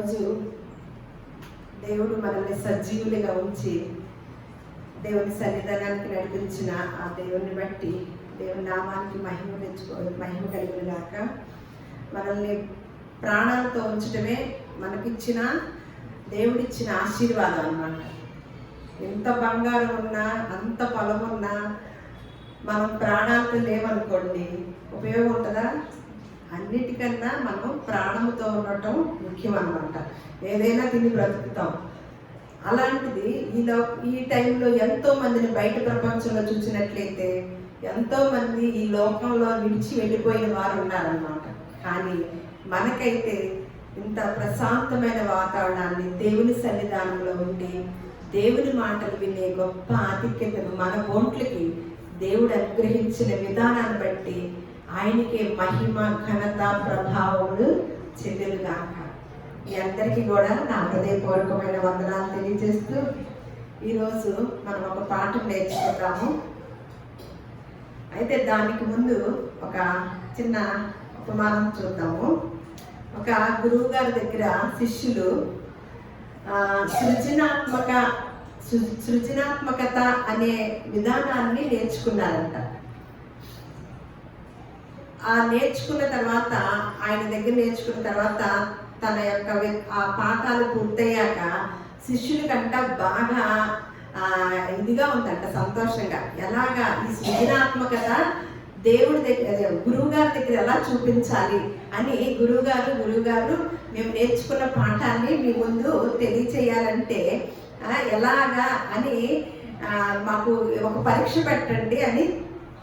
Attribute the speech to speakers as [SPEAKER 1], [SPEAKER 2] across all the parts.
[SPEAKER 1] రోజు దేవుడు మనల్ని సజీవులుగా ఉంచి దేవుని సన్నిధానానికి నడిపించిన ఆ దేవుని బట్టి దేవుని నామానికి మహిమ కలిగిన గాక. మనల్ని ప్రాణాలతో ఉంచడమే మనకిచ్చిన దేవుడిచ్చిన ఆశీర్వాదం అన్నమాట. ఎంత బంగారం ఉన్నా అంత పొలం ఉన్నా మనం ప్రాణాలతో లేవనుకోండి ఉపయోగం ఉంటుందా? అన్నిటికన్నా మనం ప్రాణముతో ఉండటం ముఖ్యం అన్నమాట. ఏదైనా తిని బ్రతుకుతాం. అలాంటిది ఈ టైంలో ఎంతో మందిని బయట ప్రపంచంలో చూసినట్లయితే ఎంతో మంది ఈ లోకంలో విడిచి వెళ్ళిపోయిన వారు ఉన్నారన్నమాట. కానీ మనకైతే ఇంత ప్రశాంతమైన వాతావరణాన్ని దేవుని సన్నిధానంలో ఉండి దేవుని మాటలు వినే గొప్ప ఆధిక్యతను మన ఒంట్లకి దేవుడు అనుగ్రహించిన విధానాన్ని బట్టి ఆయనకే మహిమ ఘనత ప్రభావములు చెందుగాక. మీ అందరికీ కూడా నా హృదయపూర్వకమైన వందనాలు తెలియజేస్తూ ఈరోజు మనం ఒక పాఠం నేర్చుకుంటాము. అయితే దానికి ముందు ఒక చిన్న ఉపమానం చూద్దాము. ఒక గురువు గారి దగ్గర శిష్యులు సృజనాత్మకత అనే విధానాన్ని నేర్చుకున్నారంట. నేర్చుకున్న తర్వాత ఆయన దగ్గర నేర్చుకున్న తర్వాత తన యొక్క ఆ పాఠాలు పూర్తయ్యాక శిష్యులకంట బాగా ఇదిగా ఉందంట, సంతోషంగా. ఎలాగా ఈ సృజనాత్మకత దేవుడి దగ్గర గురువు గారి దగ్గర ఎలా చూపించాలి అని గురువుగారు మేము నేర్చుకున్న పాఠాన్ని మీ ముందు తెలియచేయాలంటే ఎలాగా అని మాకు ఒక పరీక్ష పెట్టండి అని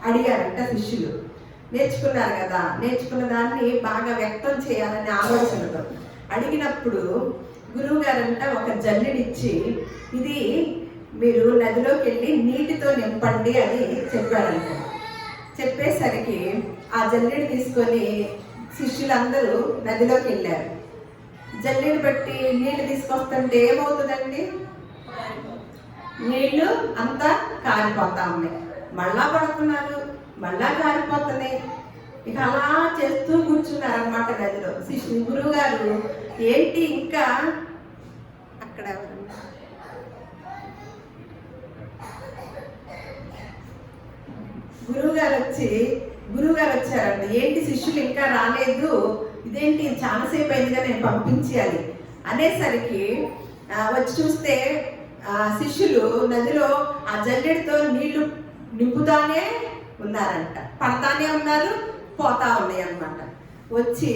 [SPEAKER 1] అడిగారంట శిష్యులు. నేర్చుకున్నారు కదా, నేర్చుకున్న దాన్ని బాగా వ్యక్తం చేయాలనే ఆలోచనతో అడిగినప్పుడు గురువు గారంట ఒక జల్లెడిచ్చి ఇది మీరు నదిలోకి వెళ్ళి నీటితో నింపండి అని చెప్పారంట. చెప్పేసరికి ఆ జల్లెడి తీసుకొని శిష్యులందరూ నదిలోకి వెళ్ళారు. జల్లెడి బట్టి నీళ్లు తీసుకొస్తుంటే ఏమవుతుందండి? నీళ్లు అంతా కారిపోతా ఉన్నాయి. మళ్ళా పడుతున్నారు, మళ్ళా కారిపోతున్నాయి. ఇక అలా చేస్తూ కూర్చున్నారనమాట నదిలో. గురువు గారు ఏంటి ఇంకా అక్కడ గురువుగారు వచ్చారండి. ఏంటి శిష్యులు ఇంకా రాలేదు, ఇదేంటి చాలాసేపు అయిందిగా, నేను పంపించాలి అనేసరికి వచ్చి చూస్తే శిష్యులు నదిలో ఆ జల్లెడితో నీళ్లు నింపుతానే ఉన్నారంట. పడతానే ఉన్నారు, పోతా ఉన్నాయి అన్నమాట. వచ్చి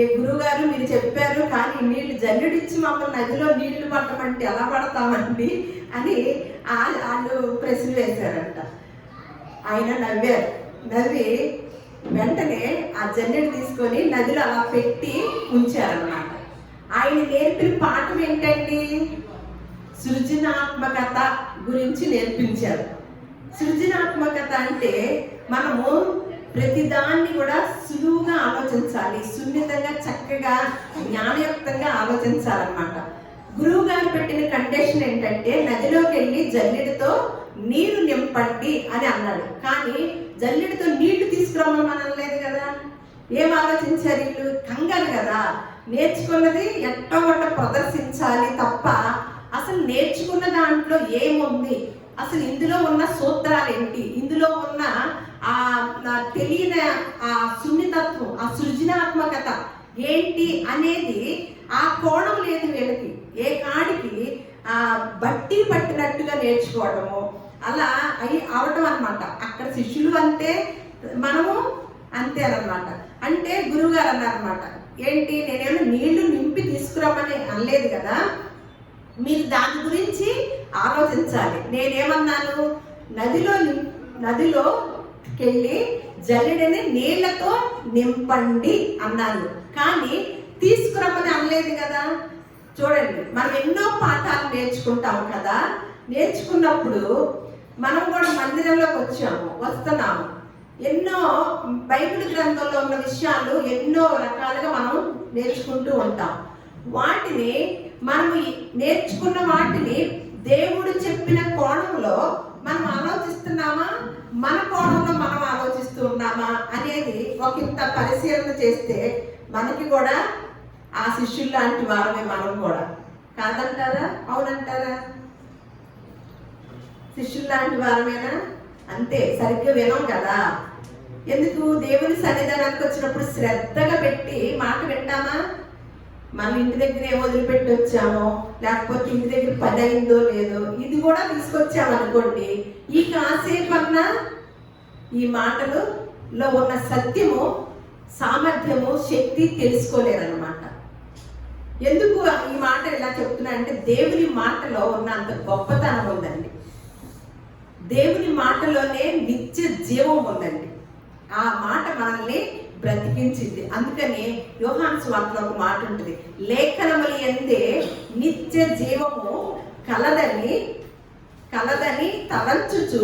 [SPEAKER 1] ఏ గురువుగారు మీరు చెప్పారు, కానీ నీళ్లు జల్లెడిచ్చి మమ్మల్ని నదిలో నీళ్లు పట్టమంటే ఎలా పడతామండి అని వాళ్ళు ప్రశ్న వేశారంట. ఆయన నవ్వి వెంటనే ఆ జల్లెడి తీసుకొని నదిలో అలా పెట్టి ఉంచారన్నమాట. ఆయన నేర్పిన పాఠం ఏంటండి? సృజనాత్మకత గురించి నేర్పించారు. సృజనాత్మకత అంటే మనము ప్రతిదాన్ని కూడా సులువుగా ఆలోచించాలి, సున్నితంగా చక్కగా జ్ఞానయుక్తంగా ఆలోచించాలన్నమాట. గురువు గారు పెట్టిన కండిషన్ ఏంటంటే నదిలోకి వెళ్ళి జల్లెడితో నీరు నింపండి అని అన్నాడు. కానీ జల్లెడితో నీళ్లు తీసుకురామని అనలేదు కదా. ఏం ఆలోచించారు వీళ్ళు? కంగారు కదా. నేర్చుకున్నది ఎట్టగొట్ట ప్రదర్శించాలి తప్ప అసలు నేర్చుకున్న దాంట్లో ఏముంది, అసలు ఇందులో ఉన్న సూత్రాలు ఏంటి, ఇందులో ఉన్న తెలియని ఆ సున్నితత్వం, ఆ సృజనాత్మకత ఏంటి అనేది ఆ కోణం లేదు వీళ్ళకి. ఏ కాడికి బట్టి పట్టినట్టుగా నేర్చుకోవడము అలా అవడం అనమాట. అక్కడ శిష్యులు అంతే, మనము అంతేనమాట. అంటే గురువుగారు అన్నారన్నమాట, ఏంటి నేనేమో నీళ్లు నింపి తీసుకురామని అనలేదు కదా, మీరు దాని గురించి ఆలోచించాలి. నేనేమన్నాను? నదిలోకెళ్ళి జల్లెడని నీళ్లతో నింపండి అన్నాను, కానీ తీసుకురమ్మని అనలేదు కదా. చూడండి, మనం ఎన్నో పాఠాలు నేర్చుకుంటాం కదా. నేర్చుకున్నప్పుడు మనం కూడా మందిరంలోకి వస్తున్నాము. ఎన్నో బైబిల్ గ్రంథంలో ఉన్న విషయాలు ఎన్నో రకాలుగా మనం నేర్చుకుంటూ ఉంటాం. వాటిని మనం నేర్చుకున్న వాటిని దేవుడు చెప్పిన కోణంలో మనం ఆలోచిస్తున్నామా, మన కోణంలో మనం ఆలోచిస్తూ ఉన్నామా అనేది ఒక ఇంత పరిశీలన చేస్తే మనకి కూడా ఆ శిష్యులు లాంటి వారమే మనం కూడా. కాదంటారా? అవునంటారా? శిష్యులు లాంటి వారమేనా? అంతే, సరిగ్గా వినం కదా. ఎందుకు? దేవుని సన్నిధానానికి వచ్చినప్పుడు శ్రద్ధగా పెట్టి మాట వింటామా? మన ఇంటి దగ్గర ఏమో వదిలిపెట్టి వచ్చామో, లేకపోతే ఇంటి దగ్గర పని అయిందో లేదో, ఇది కూడా తీసుకొచ్చామనుకోండి, ఈ కాసేపన్నా ఈ మాటలలో ఉన్న సత్యము, సామర్థ్యము, శక్తి తెలుసుకోలేరన్నమాట. ఎందుకు ఈ మాట ఇలా చెప్తున్నా అంటే, దేవుని మాటలో ఉన్నంత గొప్పతనం ఉందండి. దేవుని మాటలోనే నిత్య జీవం ఉందండి. ఆ మాట మనల్ని బ్రతికించింది. అందుకని యోహాను సువార్తలో ఒక మాట ఉంటుంది, లేఖనములు యందే నిత్య జీవము కలదని తలంచుచు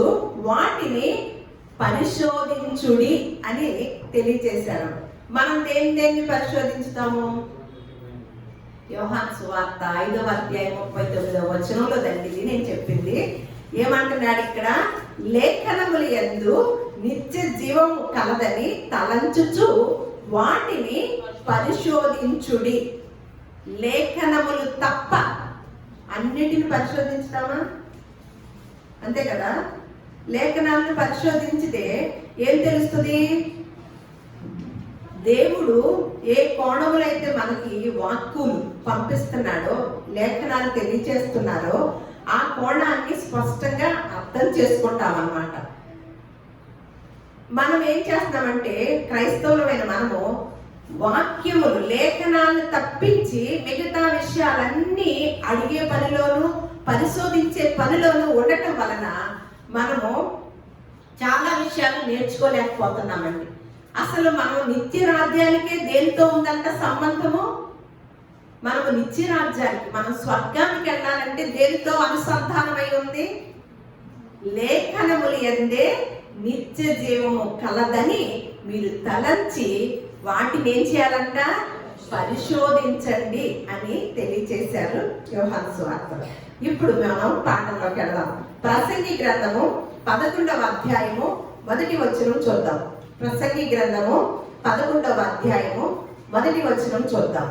[SPEAKER 1] వాటిని పరిశోధించుడి అని తెలియజేశారు. మనం దేన్ని పరిశోధించుతాము? యోహాను సువార్త 5వ అధ్యాయం 39వ వచనంలో దండి నేను చెప్పింది. ఏమంటున్నాడు ఇక్కడ? లేఖనములు యందు నిత్య జీవము కలదని తలంచుచు వాటిని పరిశోధించుడి. లేఖనములు తప్ప అన్నిటిని పరిశోధించుతామా? అంతే కదా. లేఖనాలను పరిశోధించితే ఏం తెలుస్తుంది? దేవుడు ఏ కోణములైతే మనకి వాక్కులు పంపిస్తున్నాడో, లేఖనాలు తెలియచేస్తున్నారో, ఆ కోణాన్ని స్పష్టంగా అర్థం చేసుకుంటాం అన్నమాట. మనం ఏం చేస్తున్నామంటే, క్రైస్తవులమైన మనము వాక్యములు, లేఖనాలను తప్పించి మిగతా విషయాలన్నీ అడిగే పనిలోను, పరిశోధించే పనిలోను ఉండటం వలన మనము చాలా విషయాలు నేర్చుకోలేకపోతున్నామండి. అసలు మనం నిత్య రాజ్యానికే దేనితో ఉందంట సంబంధము? మనము నిత్య రాజ్యానికి, మనం స్వర్గానికి వెళ్ళాలంటే దేనితో అనుసంధానమై ఉంది? లేఖనములు యందే నిత్య జీవము కలదని మీరు తలంచి వాటిని ఏం చేయాలంట? పరిశోధించండి అని తెలియచేశారు యోహాను సువార్తలో. ఇప్పుడు మనం పాఠంలోకి వెళ్దాం. ప్రసంగి గ్రంథము 11వ అధ్యాయము 1వ వచనం చూద్దాం. ప్రసంగి గ్రంథము 11వ అధ్యాయము 1వ వచనం చూద్దాం.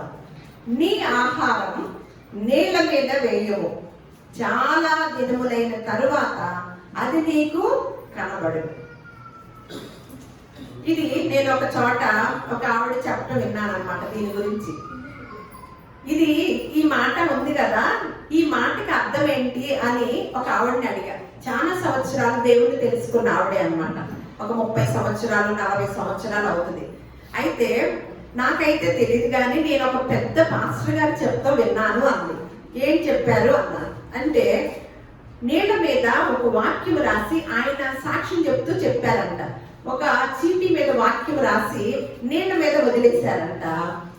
[SPEAKER 1] నీ ఆహారం నేల మీద వేయము, చాలా దినములైన తరువాత అది నీకు కనబడు. ఇది నేను ఒక చోట ఒక ఆవిడ చెప్పడం విన్నాను అనమాట దీని గురించి. ఇది ఈ మాట ఉంది కదా, ఈ మాటకి అర్థం ఏంటి అని ఒక ఆవిడని అడిగా. చాలా సంవత్సరాలు దేవుణ్ణి తెలుసుకున్న ఆవిడే అనమాట. ఒక 30 సంవత్సరాలు 40 సంవత్సరాలు అవుతుంది. అయితే నాకైతే తెలియదు, కానీ నేను ఒక పెద్ద మాస్టర్ గారు చెప్తూ విన్నాను అంది. ఏం చెప్పారు అన్నాను. అంటే నీళ్ళ మీద ఒక వాక్యం రాసి ఆయన సాక్ష్యం చెప్తూ చెప్పారంట. ఒక చీటీ మీద వాక్యం రాసి నీళ్ళ మీద వదిలేశారంట.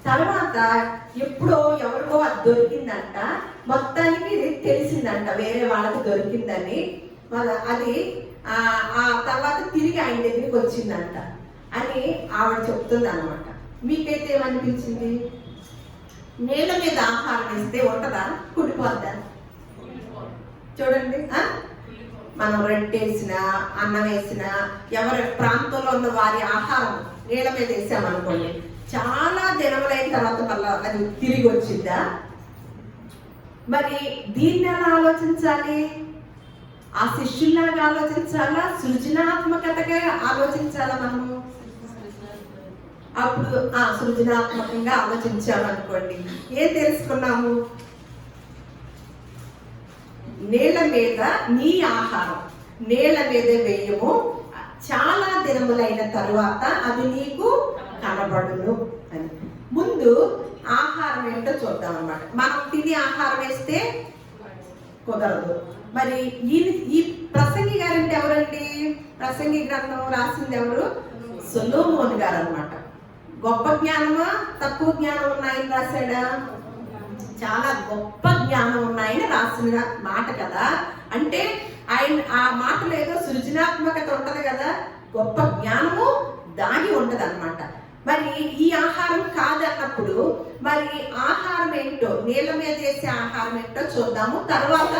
[SPEAKER 1] తర్వాత ఎప్పుడో ఎవరికో అది దొరికిందంట. మొత్తానికి తెలిసిందంట వేరే వాళ్ళకి దొరికిందని. అది ఆ తర్వాత తిరిగి ఆయన దగ్గరికి వచ్చిందంట అని ఆవిడ చెప్తుంది అనమాట. మీకైతే ఏమనిపించింది? నీళ్ళ మీద ఆహారం వేస్తే ఉంటుందా, కుడిపోద్దా? చూడండి, మనం రొట్టె వేసినా, అన్నం వేసినా, ఎవరి ప్రాంతంలో ఉన్న వారి ఆహారం నీళ్ళ మీద వేసామనుకోండి, చాలా దినములైన తర్వాత మళ్ళీ అది తిరిగి వచ్చిందా? మరి దీన్ని ఎలా ఆలోచించాలి? ఆ శిష్యుల్లాగా ఆలోచించాలా, సృజనాత్మకతగా ఆలోచించాలా? మనము అప్పుడు సృజనాత్మకంగా ఆలోచించామనుకోండి, ఏం తెలుసుకున్నాము? నేల మీద నీ ఆహారం నేల మీద వేయము, చాలా దినములైన తరువాత అది నీకు కనబడును అని. ముందు ఆహారం ఏంటో చూద్దాం అన్నమాట. మనం తిని ఆహారం వేస్తే కుదరదు. మరి ఈ ప్రసంగి గారంటే ఎవరండి? ప్రసంగి గ్రంథం రాసింది ఎవరు? సొలొమోను గారు అన్నమాట. గొప్ప జ్ఞానమా, తక్కువ జ్ఞానం ఉన్నాయని రాశాడా? చాలా గొప్ప జ్ఞానం ఉన్నాయని రాసిన మాట కదా. అంటే ఆయన ఆ మాటలో ఏదో సృజనాత్మకత ఉంటది కదా, గొప్ప జ్ఞానము దాగి ఉంటది అన్నమాట. మరి ఈ ఆహారం కాదన్నప్పుడు మరి ఆహారం ఏంటో, నీళ్ళ మీద వేసే ఆహారం ఏంటో చూద్దాము. తర్వాత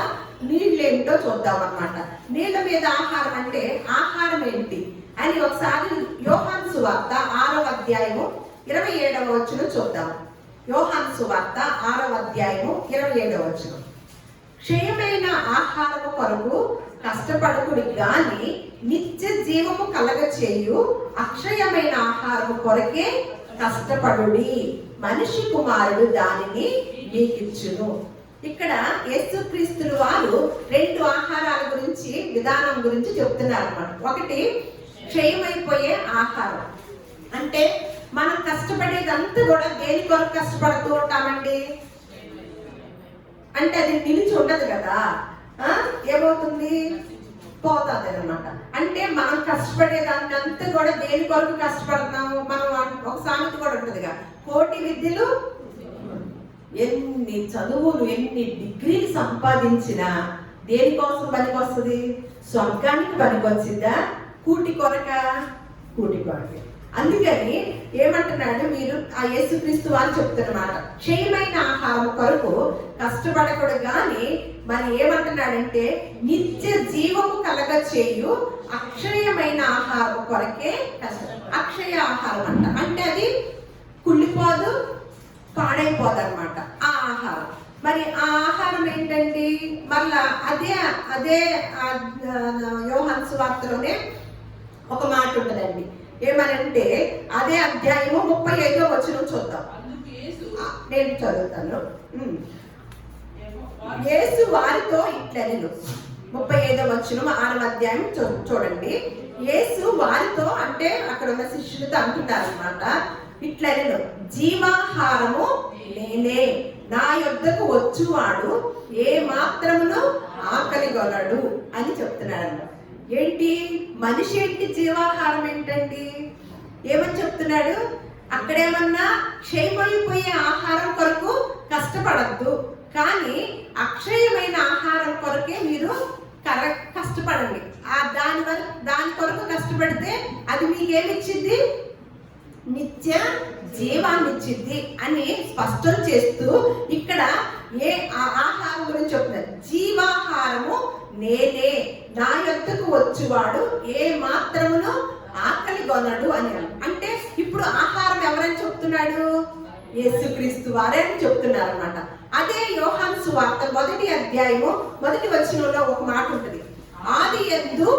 [SPEAKER 1] నీళ్ళు ఏంటో చూద్దాం అన్నమాట. నీళ్ళ మీద ఆహారం అంటే ఆహారం ఏంటి అని ఒకసారి యోహాను సువార్త 6వ అధ్యాయము 27వ వచనం చూద్దాం. యోహాను సువార్త 6వ అధ్యాయము 27వ వచనం. క్షయమైన ఆహారము కొరకు కష్టపడుకుడి గాని నిత్య జీవము కలగ చేయు అక్షయమైన ఆహారము కొరకే కష్టపడుడి, మనిషి కుమారుడు దానిని మీకిచ్చును. ఇక్కడ యేసుక్రీస్తులు వారు 2 ఆహారాల గురించి, విధానం గురించి చెప్తున్నారు అన్నమాట. ఒకటి క్షయమైపోయే ఆహారం. అంటే మనం కష్టపడేదంతా కూడా దేని కొరకు కష్టపడుతూ ఉంటామండి అంటే అది నిలిచి ఉండదు కదా, ఏమవుతుంది, పోతుంది అనమాట. అంటే మనం కష్టపడేదాన్ని అంతా కూడా దేని కొరకు కష్టపడుతున్నాము. మనం ఒక సామెత కూడా ఉంటుందిగా, కోటి విద్యలు ఎన్ని చదువులు ఎన్ని డిగ్రీలు సంపాదించినా దేనికోసం పనికి వస్తుంది? స్వర్గానికి పనికి వచ్చిందా? కూటి కొరక? కూటి కొరకే. అందుకని ఏమంటున్నాడు, మీరు ఆ యేసుక్రీస్తు వారు చెప్తున్నమాట, క్షయమైన ఆహారం కొరకు కష్టపడకూడదు కానీ మరి ఏమంటున్నాడంటే నిత్య జీవము కలగ చేయు అక్షయమైన ఆహారం కొరకే కష్టం. అక్షయ ఆహారం అంటే అది కుళ్ళిపోదు, పాడైపోదు అనమాట ఆ ఆహారం. మరి ఆ ఆహారం ఏంటండి? మళ్ళా అదే యోహాను సువార్తలోనే ఒక మాట ఉంటుందండి. ఏమనంటే అదే అధ్యాయము 35వ వచనం చూద్దాం. నేను చదువుతాను. యేసు వారితో ఇట్లనెను. 35వ వచనం 6వ అధ్యాయం చూడండి. యేసు వారితో అంటే అక్కడ ఉన్న శిష్యులతో అంటున్నారు అన్నమాట. ఇట్లనెను, జీవాహారము నేనే, నా యొద్దకు వచ్చువాడు ఏ మాత్రమును ఆకలిగొనడు అని చెప్తున్నాడు. ఏంటి మనిషి ఏంటి? జీవాహారం ఏంటండి? ఏమని చెప్తున్నాడు? అక్కడేమన్నా క్షయమైపోయే ఆహారం కొరకు కష్టపడద్దు, కానీ అక్షయమైన ఆహారం కొరకే మీరు కష్టపడండి. దాని కొరకు కష్టపడితే అది మీకేమిచ్చింది? నిత్య జీవాన్ని ఇచ్చింది అని స్పష్టం చేస్తూ ఇక్కడ ఏ ఆహారం గురించి చెప్తున్నారు. జీవాహారము నేనే, నా యొద్దకు వచ్చువాడు ఏ మాత్రమును ఆకలిగొనడు అని. అంటే ఇప్పుడు ఆహారం ఎవరని చెప్తున్నాడు? యేసుక్రీస్తు వారే అని చెప్తున్నారు అన్నమాట. అదే యోహాను సువార్త 1వ అధ్యాయము 1వ వచనంలో ఒక మాట ఉంటుంది. ఆది యందు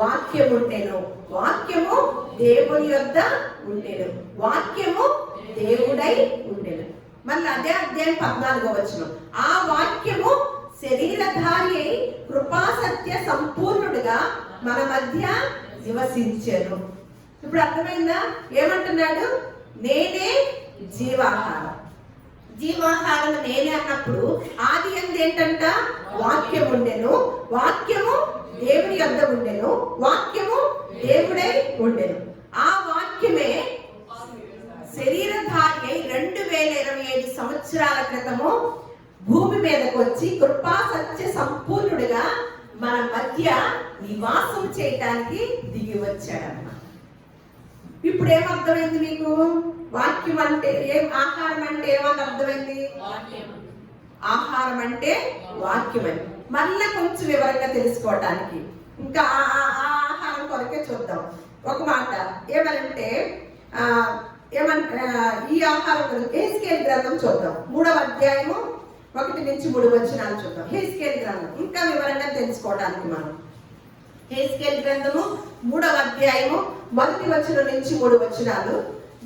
[SPEAKER 1] వాక్యము ఉండెను, వాక్యము దేవుని యొద్ద ఉండెను, వాక్యము దేవుడై ఉండెను. మళ్ళీ అదే అధ్యాయం 14వ వచనం. ఆ వాక్యము శరీరధారి అయి కృపాసత్య సంపూర్ణుడిగా మన మధ్య నివసించెను. ఇప్పుడు అర్థమైందా? ఏమంటున్నాడు? నేనే జీవాహారం. జీవాహారం నేనే అన్నప్పుడు ఆది యందు ఏంటంట? వాక్యం ఉండెను, వాక్యము దేవుని యొద్ద ఉండెను, వాక్యము దేవుడై ఉండెను. ఆ వాక్యమే శరీరధారి అయి 2025 సంవత్సరాల క్రితము భూమి మీదకి వచ్చి కృపా సత్య సంపూర్ణుడిగా మన మధ్య నివాసం చేయటానికి దిగి వచ్చాడన్నమాట. ఇప్పుడు ఏమర్థమైంది మీకు? వాక్యం అంటే ఆహారం అంటే ఏమని అర్థమైంది? ఆహారం అంటే వాక్యం అని. మళ్ళీ కొంచెం వివరంగా తెలుసుకోవటానికి ఇంకా ఆహారం కొరకే చూద్దాం. ఒక మాట ఏమనంటే ఈ ఆహారం కొరకు హెస్కేలు గ్రంథం చూద్దాం. 3వ అధ్యాయము 1 నుంచి 3 వచనాలు చూద్దాం. హెస్కేలు గ్రంథం ఇంకా వివరంగా తెలుసుకోవడానికి మనం హెస్కేలు గ్రంథము 3వ అధ్యాయము 1 వచనం నుంచి 3 వచనాలు.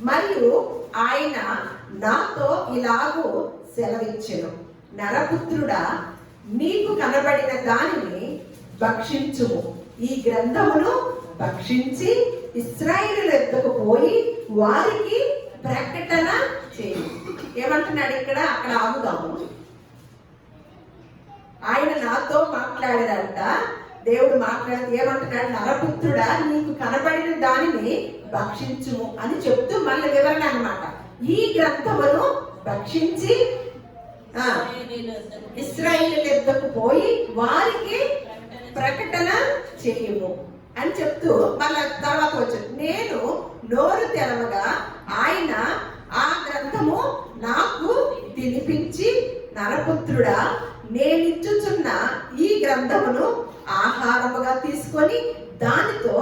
[SPEAKER 1] మరియు ఆయన నాతో ఇలాగూ సెలవిచ్చెను, నరపుత్రుడా, నీకు కనబడిన దానిని భక్షించుము, ఈ గ్రంథమును భక్షించి ఇశ్రాయేలు ఎద్దకు పోయి వారికి ప్రకటన చేయి. ఏమంటున్నాడు ఇక్కడ? అక్కడ ఆగుదాము. ఆయన నాతో మాట్లాడాడంట, దేవుడు మాట్లాడి ఏమంటున్నాడు? నరపుత్రుడా, నీకు కనబడిన దానిని భక్షించుము అని చెప్తూ మళ్ళీ వివరణ అన్నమాట. ఈ గ్రంథమును భక్షించి ఇశ్రాయేలు ఎద్దకు పోయి వారికి ప్రకటన చేయము అని చెప్తూ మళ్ళా తర్వాత వచ్చాడు. నేను నోరు తెరవగా ఆయన ఆ గ్రంథము నాకు తినిపించి, నరపుత్రుడా, నేనిచ్చుచున్న ఈ గ్రంథమును ఆహారముగా తీసుకొని దానితో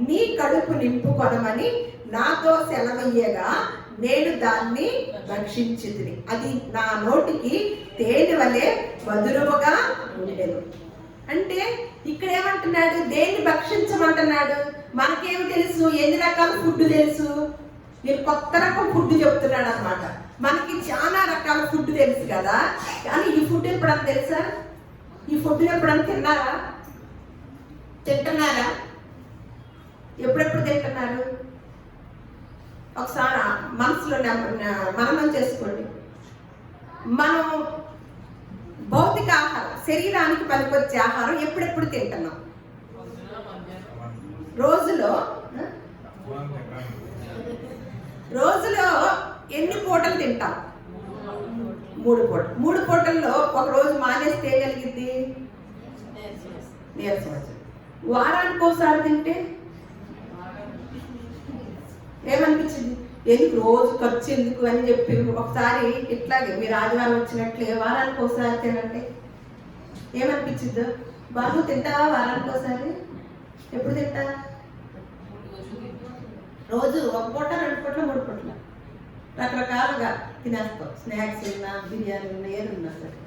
[SPEAKER 1] నీ కడుపు నింపుకొనమని నాతో సెలవయ్యగా నేను దాన్ని భక్షించితిని, అది నా నోటికి తేనె వలె మధురముగా ఉండేది. అంటే ఇక్కడ ఏమంటున్నాడు? దేన్ని భక్షించమంటున్నాడు? మనకేమి తెలుసు? ఎన్ని రకాల ఫుడ్ తెలుసు? నేను కొత్త రకం ఫుడ్ చెప్తున్నాడు అనమాట. మనకి చాలా రకాల ఫుడ్ తెలుసు కదా, కానీ ఈ ఫుడ్ ఎప్పుడన్నా తెలుసా? ఈ ఫుడ్ ఎప్పుడన్నా తిన్నారా? తింటున్నారా? ఎప్పుడెప్పుడు తింటున్నారు? ఒకసారి మనసులో మననం చేసుకోండి. మనం భౌతిక ఆహారం, శరీరానికి పనికొచ్చే ఆహారం ఎప్పుడెప్పుడు తింటున్నాం? రోజులో ఎన్ని పూటలు తింటాం? 3 పూటలు. 3 పూటల్లో ఒక రోజు మానేస్తే ఏం కలిగింది? నీరసం వచ్చింది. వారానికి ఒకసారి తింటే ఏమనిపించింది? ఎందుకు రోజు ఖర్చు ఎందుకు అని చెప్పి ఒకసారి ఇట్లాగే మీరు ఆదివారం వచ్చినట్లే వారానికి ఒకసారి తినంటే ఏమనిపించిందో? బాబు తింటావా వారానికి ఒకసారి? ఎప్పుడు తింటా? రోజు 1 పూట, 2 పూటలు, 3 పూటలు రకరకాలుగా తినేస్తాం. స్నాక్స్ ఉన్నా, బిర్యానీ ఉన్నా, ఏది ఉన్నా సరే,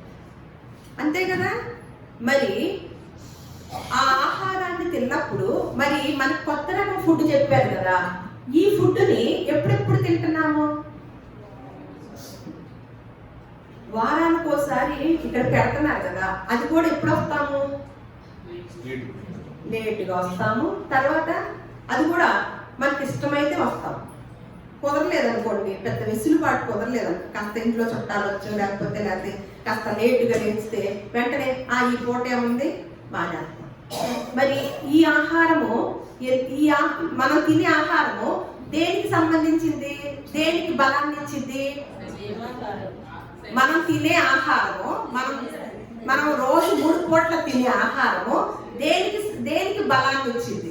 [SPEAKER 1] అంతే కదా. మరి ఆ ఆహారాన్ని తిన్నప్పుడు మరి మనకు కొత్త రకం ఫుడ్ చెప్పారు కదా, ఈ ఫుడ్ని ఎప్పుడెప్పుడు తింటున్నాము? వారానికి ఒకసారి ఇక్కడ పెడుతున్నారు కదా, అది కూడా ఎప్పుడు వస్తాము? లేటుగా వస్తాము. తర్వాత అది కూడా మనకి ఇష్టమైతే వస్తాం. కుదరలేదనుకోండి, పెద్ద వెసులుబాటు కుదరలేదనుకో, కాస్త ఇంట్లో చుట్టాలు వచ్చు, లేకపోతే కాస్త లేటుగా లేస్తే వెంటనే ఈ పూట ఏముంది మానేస్తాం. మరి ఈ ఆహారము, మనం తినే ఆహారము దేనికి సంబంధించింది? దేనికి బలాన్ని ఇచ్చింది? మనం తినే ఆహారము, మనం రోజు 3 పూట్ల తినే ఆహారము దేనికి బలాన్ని ఇచ్చింది?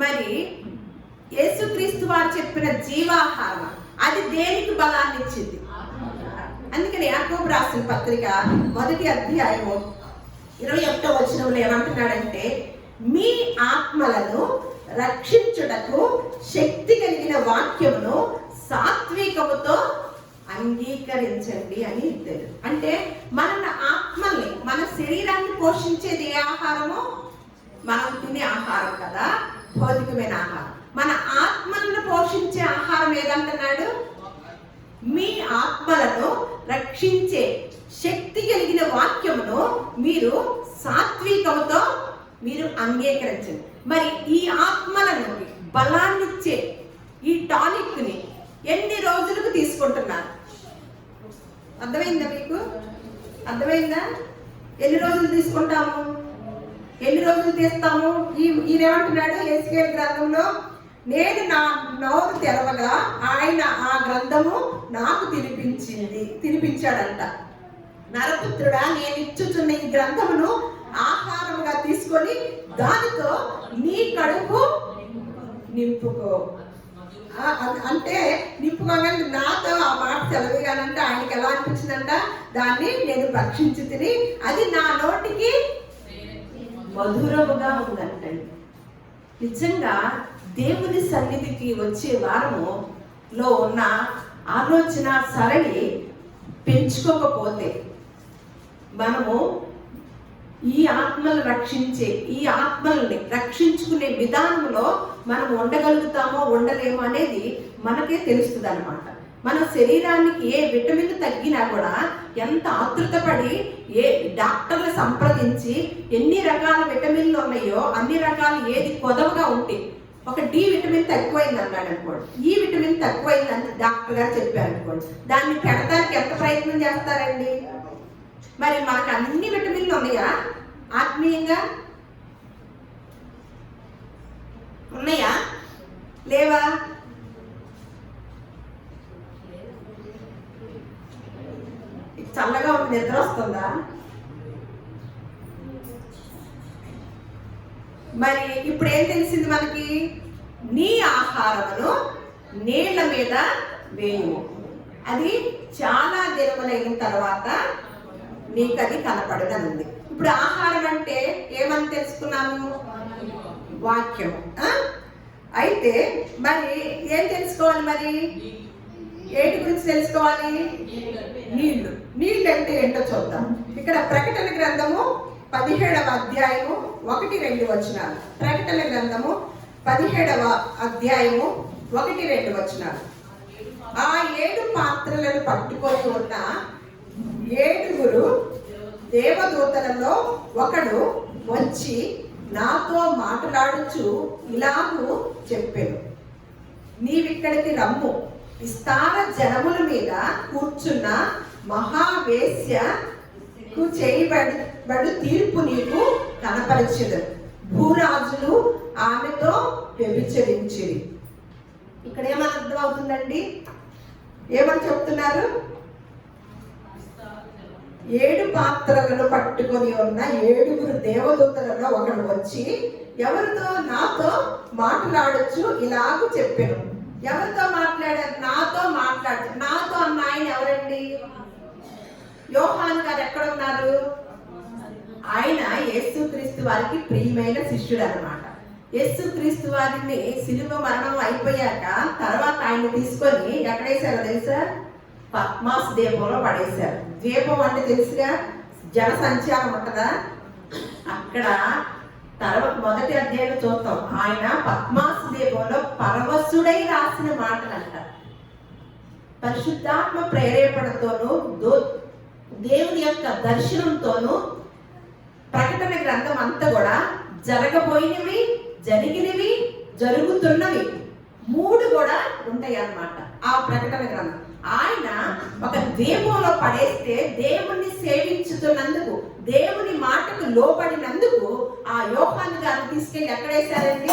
[SPEAKER 1] మరి యేసుక్రీస్తు వారు చెప్పిన జీవాహారం అది దేనికి బలాన్ని ఇచ్చింది? అందుకని యాకోబు రాసిన పత్రిక 1వ అధ్యాయము 21వ వచనంలో ఏమంటున్నాడంటే, మీ ఆత్మలను రక్షించుటకు శక్తి కలిగిన వాక్యమును సాత్వికముతో అంగీకరించండి అని ఇద్దారు. అంటే మన ఆత్మల్ని, మన శరీరాన్ని పోషించేది ఏ ఆహారమో? మనం తినే ఆహారం కదా, భౌతికమైన ఆహారం. మన ఆత్మలను పోషించే ఆహారం ఏదంటున్నాడు? మీ ఆత్మలను రక్షించే శక్తి కలిగిన వాక్యమును మీరు సాత్వికముతో మీరు అంగీకరించండి. మరి ఈ ఆత్మలను బలాన్నిచ్చే ఈ టానిక్ ని ఎన్ని రోజులకు తీసుకుంటున్నారు? అర్థమైందా మీకు? అర్థమైందా? ఎన్ని రోజులు తీసుకుంటాము? ఎన్ని రోజులు తీస్తాము? ఈయనేమంటున్నాడు యెహెజ్కేలు గ్రంథంలో, నేను నా నోరు తెరవగా ఆయన ఆ గ్రంథము నాకు తినిపించాడంట. నరపుత్రుడా, నేను ఇచ్చుచున్న ఈ గ్రంథమును ఆహారముగా తీసుకొని దానితో నీ కడుపు నింపుకో. అంటే నింపుకోగానే నాతో ఆ మాట సెలవుగానంటే ఆయనకి ఎలా అనిపించిందంట? దాన్ని నేను భక్షించి తిని అది నా నోటికి మధురముగా ఉందంటండి. నిజంగా దేవుని సన్నిధికి వచ్చే వారములో ఉన్న ఆలోచన సరళి పెంచుకోకపోతే మనము ఈ ఆత్మలను రక్షించుకునే విధానంలో మనం ఉండగలుగుతామో ఉండలేమో అనేది మనకే తెలుస్తుంది అనమాట. మన శరీరానికి ఏ విటమిన్ తగ్గినా కూడా ఎంత ఆతృతపడి ఏ డాక్టర్లు సంప్రదించి ఎన్ని రకాల విటమిన్లు ఉన్నాయో అన్ని రకాలు ఏది కొదవగా ఉంటాయి. ఒక డి విటమిన్ తక్కువైంది అన్నాడు అనుకోండి, ఈ విటమిన్ తక్కువైందని డాక్టర్ గారు చెప్పారు అనుకోండి, దాన్ని పెడతానికి ఎంత ప్రయత్నం చేస్తారండి? మరి మనకు అన్ని విటమిన్లు ఉన్నాయా? ఆత్మీయంగా ఉన్నాయా లేవా? చల్లగా ఉంది, నిద్ర వస్తుందా? మరి ఇప్పుడు ఏం తెలిసింది మనకి? నీ ఆహారమును నీళ్ల మీద వేయము, అది చాలా దినములైన తర్వాత నీకు అది కనపడదనుంది. ఇప్పుడు ఆహారం అంటే ఏమని తెలుసుకున్నాము? వాక్యము. అయితే మరి ఏం తెలుసుకోవాలి? మరి ఏటి గురించి తెలుసుకోవాలి? నీళ్లు. నీళ్ళు అంటే ఏంటో చూద్దాం. ఇక్కడ ప్రకటన గ్రంథము 17వ అధ్యాయము 1-2 వచనాలు. ప్రకటన గ్రంథము 17వ అధ్యాయము 1-2 వచనాలు. ఆ 7 పాత్రలను పట్టుకొని ఉన్న 7 దేవదూతలలో ఒకడు వచ్చి నాతో మాట్లాడుచు ఇలాగూ చెప్పాను, నీవిక్కడికి రమ్ము, విస్తార జనముల మీద కూర్చున్న మహావేశ్యకు చేయబడు తీర్పు నీకు కనపరిచెదరు. భూరాజులు ఆమెతో వ్యభిచరించిరి. ఇక్కడ ఏమని అర్థం అవుతుందండి? ఏమని చెప్తున్నారు? 7 పాత్రలను పట్టుకొని ఉన్న 7 దేవదూతలలో ఒకడు వచ్చి ఎవరితో? నాతో మాట్లాడొచ్చు ఇలాగూ చెప్పాను. ఎవరితో మాట్లాడారు? నాతో మాట్లాడు. నాతో అన్న ఆయన ఎవరండి? యోహాను గారు ఎక్కడ ఉన్నారు? ఆయన యేసుక్రీస్తు వారికి ప్రియమైన శిష్యుడు అన్నమాట. యేసుక్రీస్తు వారిని శిలువ మరణం అయిపోయాక తర్వాత ఆయన తీసుకొని ఎక్కడేశారో తెలుసా? పద్మాస్ ద్వీపంలో పడేశారు. ద్వీపం అంటే తెలుసుగా, జనసంచారం ఉంటుందా? అక్కడ తర్వాత మొదటి అధ్యాయంలో చూస్తాం, ఆయన పద్మాస్ ద్వీపంలో పరవశుడై రాసిన మాటలంట. పరిశుద్ధాత్మ ప్రేరేపణతోనూ దేవుని యొక్క దర్శనంతోనూ ప్రకటన గ్రంథం అంతా కూడా జరగబోయినవి, జరిగినవి, జరుగుతున్నవి 3 కూడా ఉంటాయి అన్నమాట ఆ ప్రకటన గ్రంథం. ఆయన ఒక ద్వీపంలో పడేస్తే దేవుణ్ణి సేవించుతున్నందుకు, దేవుని మాటకు లోబడినందుకు ఆ యోహాను గారిని తీసుకెళ్ళి ఎక్కడేశారండి?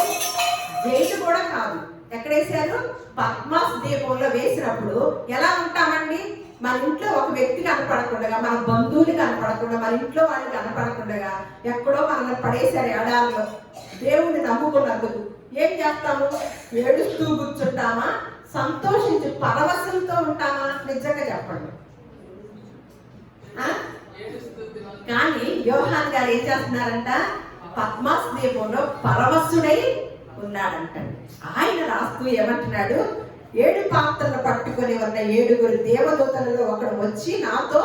[SPEAKER 1] జైలు కూడా కాదు, ఎక్కడేశారు? పద్మాస్ ద్వీపంలో వేసినప్పుడు ఎలా ఉంటామండి? మన ఇంట్లో ఒక వ్యక్తి కనపడకుండా, మన బంధువులు కనపడకుండా, మన ఇంట్లో వాళ్ళు కనపడకుండా ఎక్కడో మనల్ని పడేశారు ఎడారిలో. దేవుణ్ణి నమ్ముకున్నందుకు ఏం చేస్తాము? ఏడుస్తూ కూర్చుంటామా? సంతోషించి పరవశంతో ఉంటామా? నిజంగా చెప్పండి. కానీ యోహాన్ గారు ఏం చేస్తున్నారంట? పద్మాస్ ద్వీపంలో పరవశుడై ఉన్నాడంట. ఆయన రాస్తూ ఏమంటున్నాడు? 7 పాత్రలు పట్టుకొని ఉన్న 7 దేవదూతలలో ఒకడు వచ్చి నాతో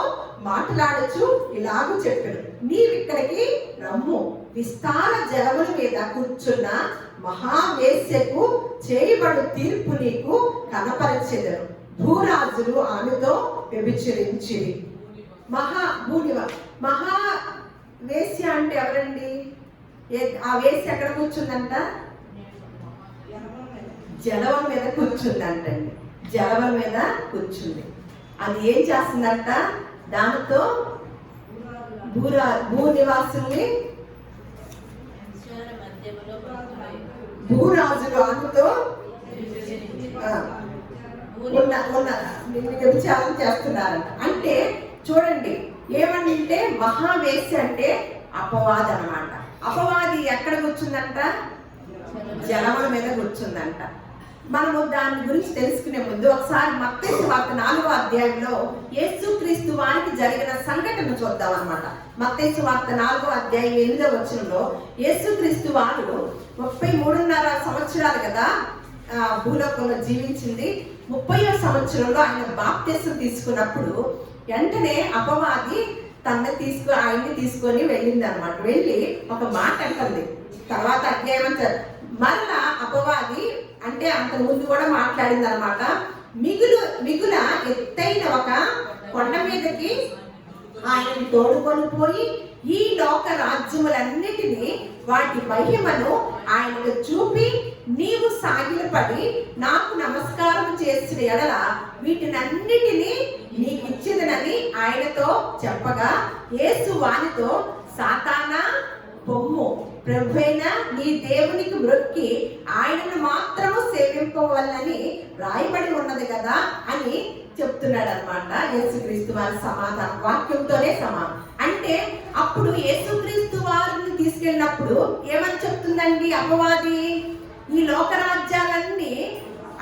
[SPEAKER 1] మాట్లాడచ్చు ఇలాగూ చెప్పాడు, నీవిక్కడికి రమ్ము, విస్తార జనముల మీద కూర్చున్న మహావేశ్యకు చేయబడు తీర్పు నీకు కనపరిచెదరు. భూరాజులు ఆమెతో వ్యభిచరించిరి. మహావేశ్య అంటే ఎవరండి? ఆ వేశ్య ఎక్కడ కూర్చుందంట? జలవం మీద కూర్చుందంటండి. జలవం మీద కూర్చుంది. అది ఏం చేస్తుందంట? దానితో భూనివాసుల్ని, భూరాజులు ఆమెతో విచారం చేస్తున్నారంట. అంటే చూడండి, ఏమంటే మహావేశ్య అంటే అపవాది అన్నమాట. అపవాది ఎక్కడ కూర్చుందంట? జలముల మీద కూర్చుందంట. మనము దాని గురించి తెలుసుకునే ముందు ఒకసారి మత్తయి సువార్త 4వ అధ్యాయంలో యేసుక్రీస్తు వారికి జరిగిన సంఘటన చూద్దాం అన్నమాట. మత్తయి సువార్త 4వ అధ్యాయం 8వ వచనంలో యేసుక్రీస్తు వారు 33.5 సంవత్సరాలు కదా భూలోకంలో జీవించింది. 30వ సంవత్సరంలో ఆయన బాప్తిసం తీసుకున్నప్పుడు వెంటనే అపవాది ఆయన్ని తీసుకొని వెళ్ళింది అనమాట. వెళ్ళి ఒక మాట అంటుంది. తర్వాత అధ్యాయం అంటారు, మరలా అపవాది అంటే అంత ముందు కూడా మాట్లాడింది అనమాట. మిగుల ఎత్తైన ఒక కొండ మీదకి ఆయనని తోడుకొని పోయి ఈ లోక రాజ్యములన్నిటినీ వాటి మహిమను ఆయనకు చూపి, నీవు సాగిలపడి నాకు నమస్కారం చేసిన ఎడల వీటినన్నిటినీ నీకు ఇచ్చిదనని ఆయనతో చెప్పగా, యేసు వానితో, సాతానా పొమ్ము, ప్రభువైన నీ దేవునికి మ్రొక్కి ఆయనను మాత్రము సేవింపవలనని రాయబడి ఉన్నది కదా అని చెప్తున్నాడు అనమాట. యేసుక్రీస్తు వారి సమాధానం వాక్యంతోనే సమానం. అంటే అప్పుడు యేసుక్రీస్తు వారిని తీసుకెళ్ళినప్పుడు ఏమని చెప్తుందండి అపవాది? ఈ లోకరాజ్యాలన్నీ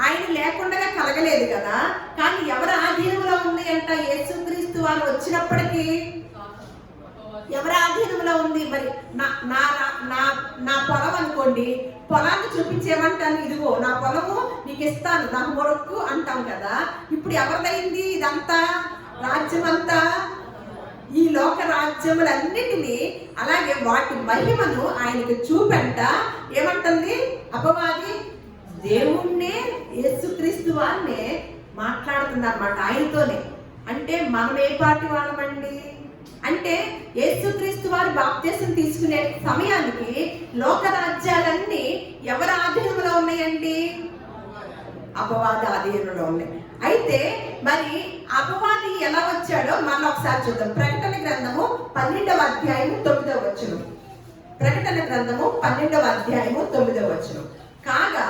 [SPEAKER 1] ఆయన లేకుండా కలగలేదు కదా, కానీ ఎవరి ఆధీనంలో ఉంది అంట? యేసుక్రీస్తు వారు వచ్చినప్పటికీ ఎవరి ఆధీనంలో ఉంది? మరి నా నా నా నా పొలం అనుకోండి, పొలాన్ని చూపించేమంటాను, ఇదిగో నా పొలము నీకు ఇస్తాను, నాకు మొరక్కు అంటాం కదా. ఇప్పుడు ఎవరిదైంది ఇదంతా? రాజ్యం అంతా ఈ లోక రాజ్యములన్నిటినీ, అలాగే వాటి మహిమను ఆయనకు చూపెంట ఏమంటుంది అపవాది? దేవుణ్ణే, యేసుక్రీస్తు వారినే మాట్లాడుతుందన్నమాట ఆయనతోనే. అంటే మనం ఏ పార్టీ వాళ్ళమండి? అంటే యేసుక్రీస్తు వారి బాప్తిసం తీసుకునే సమయానికి లోక రాజ్యాలన్నీ ఎవరి ఆధీనంలో ఉన్నాయండి? అపవాది ఆధీనంలో ఉన్నాయి. అయితే మరి అపవాది ఎలా వచ్చాడో మళ్ళీ ఒకసారి చూద్దాం. ప్రకటన గ్రంథము 12వ అధ్యాయము 9వ వచనం. ప్రకటన గ్రంథము 12వ అధ్యాయము 9వ వచనం. కాగా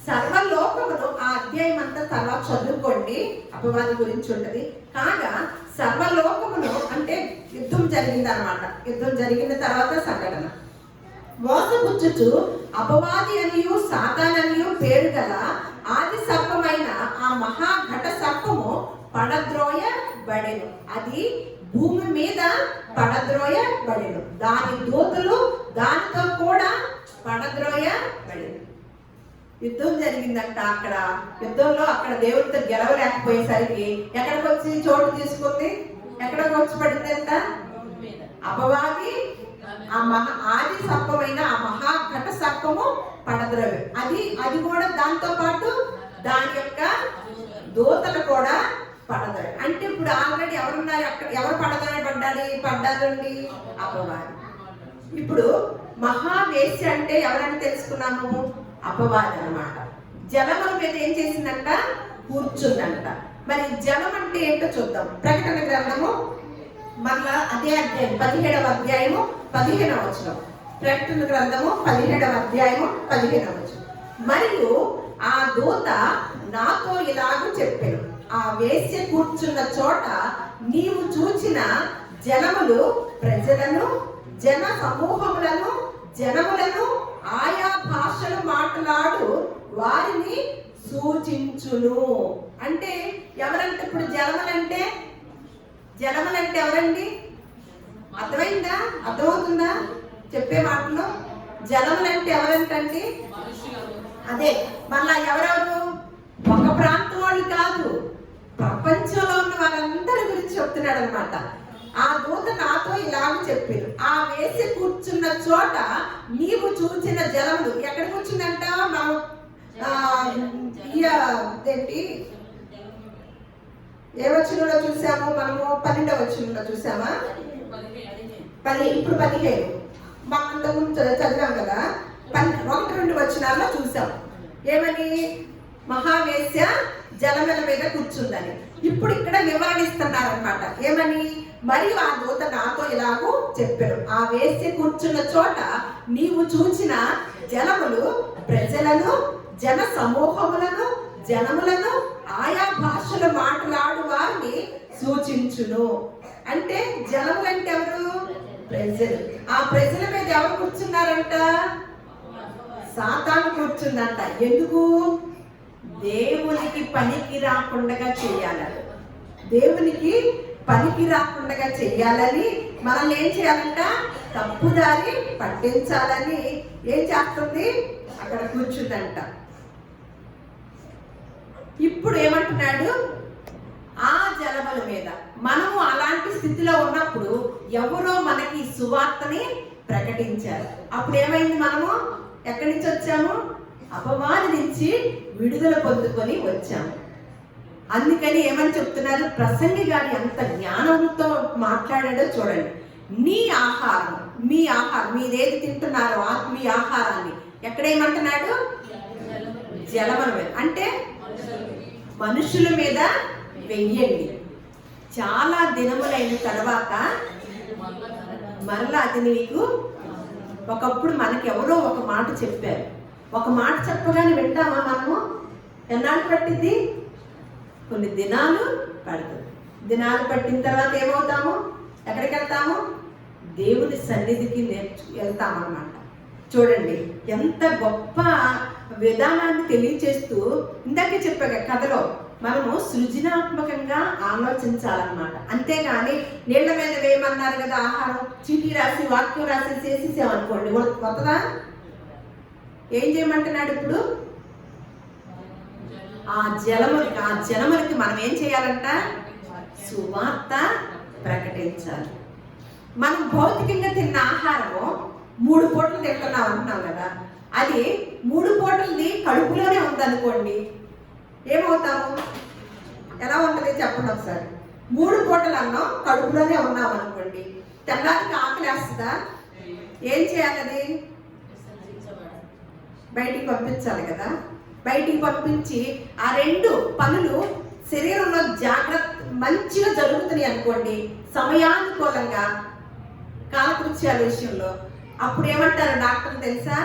[SPEAKER 1] సర్వలోకమును, ఆ అధ్యాయం అంతా తర్వాత చదువుకోండి, అపవాది గురించి ఉంటది. కాగా సర్వలోకమును అంటే యుద్ధం జరిగింది అనమాట. యుద్ధం జరిగిన తర్వాత సంఘటన. మోసపుచ్చుచు అపవాది అనియు సాతాననియు పేరు గల ఆది సర్పమైన ఆ మహాఘట సర్పము పడద్రోయబడెను. అది భూమి మీద పడద్రోయబడెను, దాని దూతలు దానితో కూడా పడద్రోయబడెను. యుద్ధం జరిగిందంట. అక్కడ యుద్ధంలో అక్కడ దేవుడితో గెలవలేకపోయేసరికి ఎక్కడికి వచ్చి చోటు తీసుకుంది? ఎక్కడికి వచ్చి పడిందంట? అపవాది ఆ ఆది సర్పమైన ఆ మహాఘట సర్పము పడద్రోవి. అది కూడా దాంతో పాటు దాని యొక్క దూతలు కూడా పడద్రోవి. అంటే ఇప్పుడు ఆల్రెడీ ఎవరున్నారు అక్కడ? ఎవరు పడ్డారండి? అపవాది. ఇప్పుడు మహావేశ్య అంటే ఎవరని తెలుసుకున్నాము? అపవాది అన్నమాట. జలముల మీద ఏం చేసిందంట? కూర్చుందంట. మరి జలం అంటే ఏంటో చూద్దాం. ప్రకటన గ్రంథము మరలా అదే అధ్యాయం 17వ అధ్యాయము 15వ వచనం. ప్రకటన గ్రంథము 17వ అధ్యాయము 15వ వచనం. మరియు ఆ దూత నాతో ఇలాగూ చెప్పెను, ఆ వేశ్య కూర్చున్న చోట నీవు చూచిన జనములు ప్రజలను, జన సమూహములను, జనములను, ఆయా భాషలు మాట్లాడు వారిని సూచించును. అంటే ఎవరంటే ఇప్పుడు జనములంటే ఎవరండి? అర్థమైందా? అర్థమవుతుందా చెప్పే మాటలు? జనములంటే ఎవరంటండి? అదే మళ్ళా ఎవరెవరు? ఒక ప్రాంతం వాళ్ళు కాదు, ప్రపంచంలో ఉన్న వారందరి గురించి చెప్తున్నాడు అనమాట. ఆ దూత నాతో ఇలాగ చెప్పారు, ఆ వేసి కూర్చున్న చోట నీవు చూసిన జలములు. ఎక్కడ కూర్చుందంట? మనం ఏంటి ఏ వచనంలో చూసాము? మనము 12వ వచనంలో చూసామా? ఇప్పుడు 15 మనం అంతకుముందు చదివాం కదా. 1-2 వచనాల్లో చూసాం. ఏమని? మహావేశ్య జలముల మీద కూర్చుందని. ఇప్పుడు ఇక్కడ వివరణిస్తున్నారనమాట. ఏమని? మరియు ఆ దూత నాతో ఇలాగూ చెప్పాడు, ఆ వేశ్య కూర్చున్న చోట నీవు చూచిన జలములు ప్రజలను, జన సమూహములను, జనములను, ఆయా భాషలు మాట్లాడు వారిని సూచించును. అంటే జనములు అంటే ఎవరు? ప్రజలు. ఆ ప్రజల మీద ఎవరు కూర్చున్నారంట? సాతాను కూర్చుందంట. ఎందుకు? దేవునికి పనికి రాకుండా చేయాలని, దేవునికి పనికి రాకుండా చెయ్యాలని, మనల్ని ఏం చేయాలంట? తప్పుదారి పట్టించాలని ఏం చేస్తుంది? అక్కడ కూర్చుందంట. ఇప్పుడు ఏమంటున్నాడు? ఆ జలముల మీద మనము అలాంటి స్థితిలో ఉన్నప్పుడు ఎవరో మనకి సువార్తని ప్రకటించారు. అప్పుడు ఏమైంది? మనము ఎక్కడి నుంచి వచ్చాము? అపవాది నుంచి విడుదల పొందుకొని వచ్చాము. అందుకని ఏమని చెప్తున్నారు? ప్రసంగి గారు ఎంత జ్ఞానంతో మాట్లాడాడో చూడండి. నీ ఆహారం, మీ ఆహారం, మీరేది తింటున్నారో ఆత్మీయ ఆహారాన్ని ఎక్కడేమంటున్నాడు? జలముల మీద. అంటే మనుషుల మీద వెయ్యండి. చాలా దినములైన తర్వాత మరలా అది నీకు. ఒకప్పుడు మనకి ఎవరో ఒక మాట చెప్పారు. ఒక మాట చెప్పగానే వింటామా మనము? ఎన్నాళ్ళు పట్టింది? కొన్ని దినాలు పడుతుంది. దినాలు పట్టిన తర్వాత ఏమవుతాము? ఎక్కడికి వెళ్తాము? దేవుని సన్నిధికి వెళ్తామన్నమాట. చూడండి ఎంత గొప్ప విధానాన్ని తెలియచేస్తూ ఇందాకే చెప్పాక కథలో మనము సృజనాత్మకంగా ఆలోచించాలన్నమాట. అంతేగాని నీళ్ల మీద వేయమన్నారు కదా ఆహారం, చీటీ రాసి వాక్యం రాసి చేసేసామనుకోండి వస్తుందా? ఏం చేయమంటున్నాడు ఇప్పుడు? ఆ జనములకి మనం ఏం చేయాలంట? సువార్త ప్రకటించాలి. మనం భౌతికంగా తిన్న ఆహారము 3 పూటలు తింటున్నాం అంటున్నాం కదా, అది 3 పూటలది కడుపులోనే ఉందనుకోండి, ఏమవుతాము? ఎలా ఉంటుంది చెప్పండి ఒకసారి. 3 పూటలు అన్నం కడుపులోనే ఉన్నాం అనుకోండి, తెల్లారికి ఆకలి వేస్తుందా? ఏం చేయాలి? అది బయటికి పంపించాలి కదా. బయటికి పంపించి ఆ 2 పనులు శరీరంలో మంచిగా జరుగుతున్నాయి అనుకోండి, సమయానుకూలంగా కాలకృత్యాల విషయంలో, అప్పుడు ఏమంటారు డాక్టర్ తెలుసా?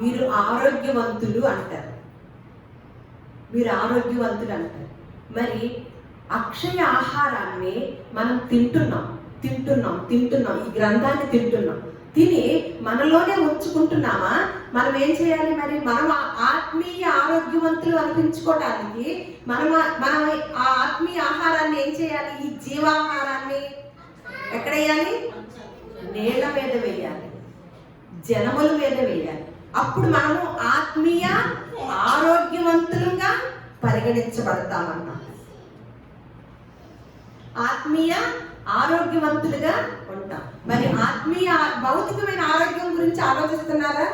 [SPEAKER 1] మీరు ఆరోగ్యవంతులు అంటారు. మీరు ఆరోగ్యవంతులు అంటారు. మరి అక్షయ ఆహారాన్ని మనం తింటున్నాం. ఈ గ్రంథాన్ని తింటున్నాం. తిని మనలోనే ఉంచుకుంటున్నామా? మనం ఏం చేయాలి మరి? మనం ఆత్మీయ ఆరోగ్యవంతులు అనిపించుకోవడానికి మనం ఆ ఆత్మీయ ఆహారాన్ని ఏం చేయాలి? ఈ జీవాహారాన్ని ఎక్కడ వేయాలి? నేల మీద వేయాలి, జనముల మీద వేయాలి. అప్పుడు మనము ఆత్మీయ ఆరోగ్యవంతులుగా పరిగణించబడతామన్నా. ఆత్మీయ ఆరోగ్యవంతులుగా ఉంటాం. మరి ఆత్మీయ భౌతికమైన ఆరోగ్యం గురించి ఆలోచిస్తున్నారా?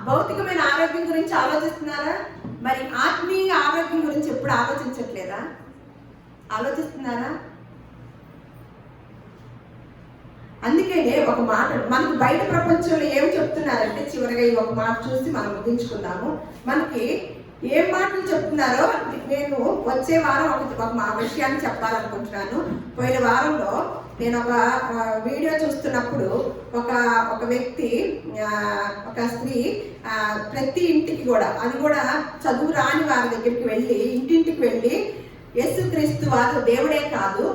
[SPEAKER 1] భౌతికమైన ఆరోగ్యం గురించి ఆలోచిస్తున్నారా? మరి ఆత్మీయ ఆరోగ్యం గురించి ఎప్పుడు ఆలోచించట్లేదా? ఆలోచిస్తున్నారా? అందుకనే ఒక మాట మనకి బయట ప్రపంచంలో ఏం చెప్తున్నారంటే, చివరిగా ఈ ఒక మాట చూసి మనం ముగించుకుందాము. మనకి ఏం మాటలు చెప్తున్నారో నేను వచ్చే వారం ఒక విషయాన్ని చెప్పాలనుకుంటున్నాను. పోయిన వారంలో నేను ఒక వీడియో చూస్తున్నప్పుడు ఒక వ్యక్తి, ఒక స్త్రీ ప్రతి ఇంటికి కూడా, అది కూడా చదువు రాని వారి దగ్గరికి వెళ్ళి, ఇంటింటికి వెళ్ళి యేసుక్రీస్తు వారు దేవుడే కాదు,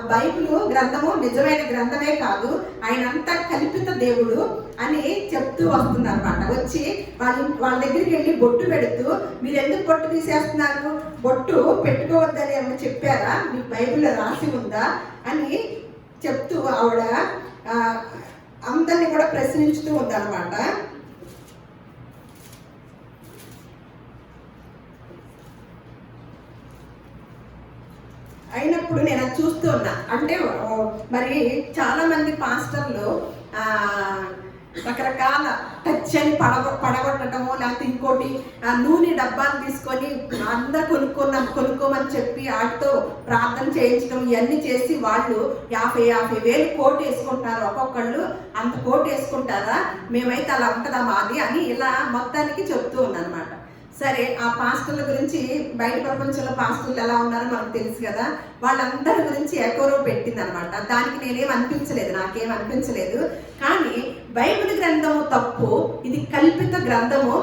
[SPEAKER 1] బైబిల్ గ్రంథము నిజమైన గ్రంథమే కాదు, ఆయన అంతా కల్పిత దేవుడు అని చెప్తూ వస్తుందన్నమాట. వచ్చి వాళ్ళ దగ్గరికి వెళ్ళి బొట్టు పెడుతూ, మీరు ఎందుకు బొట్టు తీసేస్తున్నారు? బొట్టు పెట్టుకోవద్దని ఏమన్నా చెప్పారా? మీ బైబిల్లో రాసి ఉందా అని చెప్తూ ఆవిడ అందరినీ కూడా ప్రశ్నించుతూ ఉందన్నమాట. అయినప్పుడు నేను అది చూస్తూ ఉన్నా. అంటే మరి చాలా మంది పాస్టర్లు రకరకాల టచ్ అని పడగొట్టడము, లేకపోతే ఇంకోటి నూనె డబ్బాలు తీసుకొని అందరు కొనుక్కోమని చెప్పి వాటితో ప్రార్థన చేయించడం, ఇవన్నీ చేసి వాళ్ళు 50,000 కోట్ వేసుకుంటారు. ఒక్కొక్కళ్ళు అంత కోట్ వేసుకుంటారా? మేమైతే అలా ఉంటుందా మాది అని ఇలా మొత్తానికి చెప్తూ ఉన్నానమాట. సరే, ఆ పాస్టర్ల గురించి బయట ప్రపంచంలో పాస్టర్లు ఎలా ఉన్నారో మనకు తెలుసు కదా. వాళ్ళందరి గురించి ఎకోరో పెట్టింది అనమాట. దానికి నేనేం అనిపించలేదు, నాకేం అనిపించలేదు. కానీ బైబిల్ గ్రంథము తప్పు, ఇది కల్పిత గ్రంథము,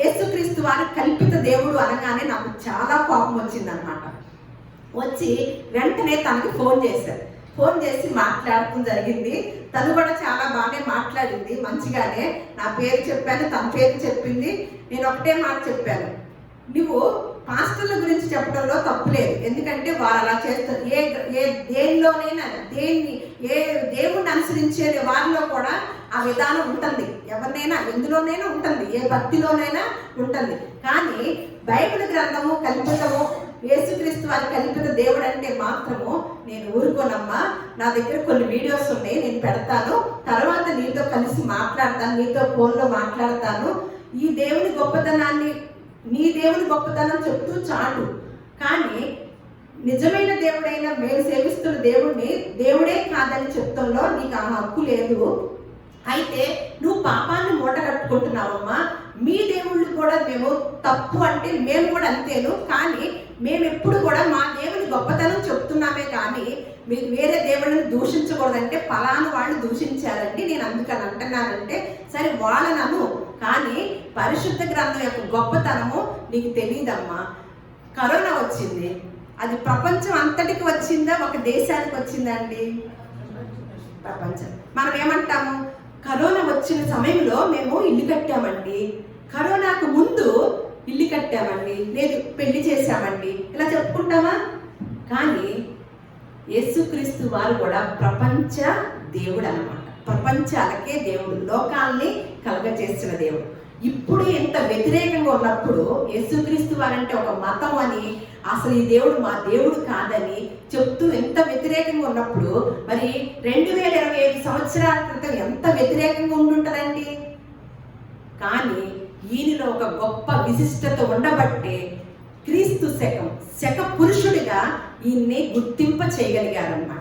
[SPEAKER 1] యేసుక్రీస్తు వారి కల్పిత దేవుడు అనగానే నాకు చాలా కోపం వచ్చిందనమాట. వచ్చి వెంటనే తనకి ఫోన్ చేశారు. ఫోన్ చేసి మాట్లాడటం జరిగింది. తను కూడా చాలా బాగానే మాట్లాడింది, మంచిగానే. నా పేరు చెప్పాను, తన పేరు చెప్పింది. నేను ఒకటే మాట చెప్పాను, నువ్వు పాస్టర్ల గురించి చెప్పడంలో తప్పులేదు, ఎందుకంటే వారు అలా చేస్తారు. దేనిలోనైనా దేవుణ్ణి అనుసరించే వారిలో కూడా ఆ విధానం ఉంటుంది. ఎవరినైనా ఎందులోనైనా ఉంటుంది, ఏ భక్తిలోనైనా ఉంటుంది. కానీ బైబిల్ గ్రంథము కల్పితము, యేసుక్రీస్తు వారి కల్పిత దేవుడు అంటే మాత్రము నేను ఊరుకోనమ్మా. నా దగ్గర కొన్ని వీడియోస్ ఉన్నాయి, నేను పెడతాను. తర్వాత నీతో కలిసి మాట్లాడతాను, నీతో ఫోన్లో మాట్లాడతాను. ఈ దేవుని గొప్పతనాన్ని, నీ దేవుని గొప్పతనం చెప్తూ చాటు. కానీ నిజమైన దేవుడైన మేము సేవిస్తున్న దేవుడిని దేవుడే కాదని చెప్తంలో నీకు ఆ హక్కు లేదు. అయితే నువ్వు పాపాన్ని మూట కట్టుకుంటున్నావమ్మా. మీ దేవుళ్ళు కూడా మేము తప్పు అంటే మేము కూడా అంతేను. కానీ మేము ఎప్పుడు కూడా మా దేవుని గొప్పతనం చెప్తున్నామే కానీ మీరు వేరే దేవుళ్ళని దూషించకూడదంటే పలాను వాళ్ళు దూషించారండి, నేను అందుకని అంటున్నానంటే సరే వాళ్ళనను, కానీ పరిశుద్ధ గ్రంథం యొక్క గొప్పతనము నీకు తెలియదమ్మా. కరోనా వచ్చింది, అది ప్రపంచం అంతటికి వచ్చిందా, ఒక దేశానికి వచ్చిందండి? ప్రపంచం. మనం ఏమంటాము, కరోనా వచ్చిన సమయంలో మేము ఇల్లు కట్టామండి. కరోనాకు ముందు ఇల్లు కట్టామండి, లేదు పెళ్లి చేశామండి, ఇలా చెప్పుకుంటామా? కానీ యేసుక్రీస్తు వారు కూడా ప్రపంచ దేవుడు అన్నమాట. ప్రపంచాలకే దేవుడు, లోకాల్ని కలగజేసిన దేవుడు. ఇప్పుడు ఎంత వ్యతిరేకంగా ఉన్నప్పుడు యేసుక్రీస్తు వారంటే ఒక మతం అని, అసలు ఈ దేవుడు మా దేవుడు కాదని చెప్తూ ఎంత వ్యతిరేకంగా ఉన్నప్పుడు, మరి 2025 సంవత్సరాల క్రితం ఎంత వ్యతిరేకంగా ఉండుంటుందండి. కానీ ఈయనలో ఒక గొప్ప విశిష్టత ఉండబట్టే క్రీస్తు శక పురుషుడిగా ఈయన్ని గుర్తింప చేయగలిగారన్నమాట.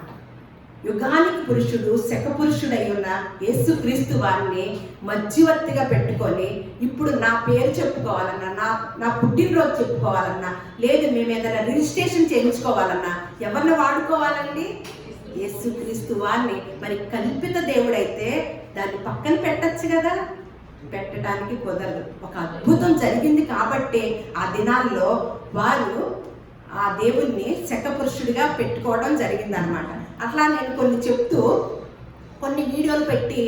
[SPEAKER 1] యుగానికి పురుషుడు, శక పురుషుడై ఉన్న యేసుక్రీస్తు వారిని మధ్యవర్తిగా పెట్టుకొని, ఇప్పుడు నా పేరు చెప్పుకోవాలన్నా, నా పుట్టినరోజు చెప్పుకోవాలన్నా, లేదు మేము ఏదైనా రిజిస్ట్రేషన్ చేయించుకోవాలన్నా ఎవరిని వాడుకోవాలండి? యేసుక్రీస్తు వారిని. మరి కల్పిత దేవుడైతే దాన్ని పక్కన పెట్టచ్చు కదా, పెట్టడానికి కుదరదు. ఒక అద్భుతం జరిగింది కాబట్టి ఆ దినాల్లో వారు ఆ దేవుణ్ణి శక పురుషుడిగా పెట్టుకోవడం జరిగిందనమాట. అట్లా నేను కొన్ని చెప్తూ కొన్ని వీడియోలు పెట్టి,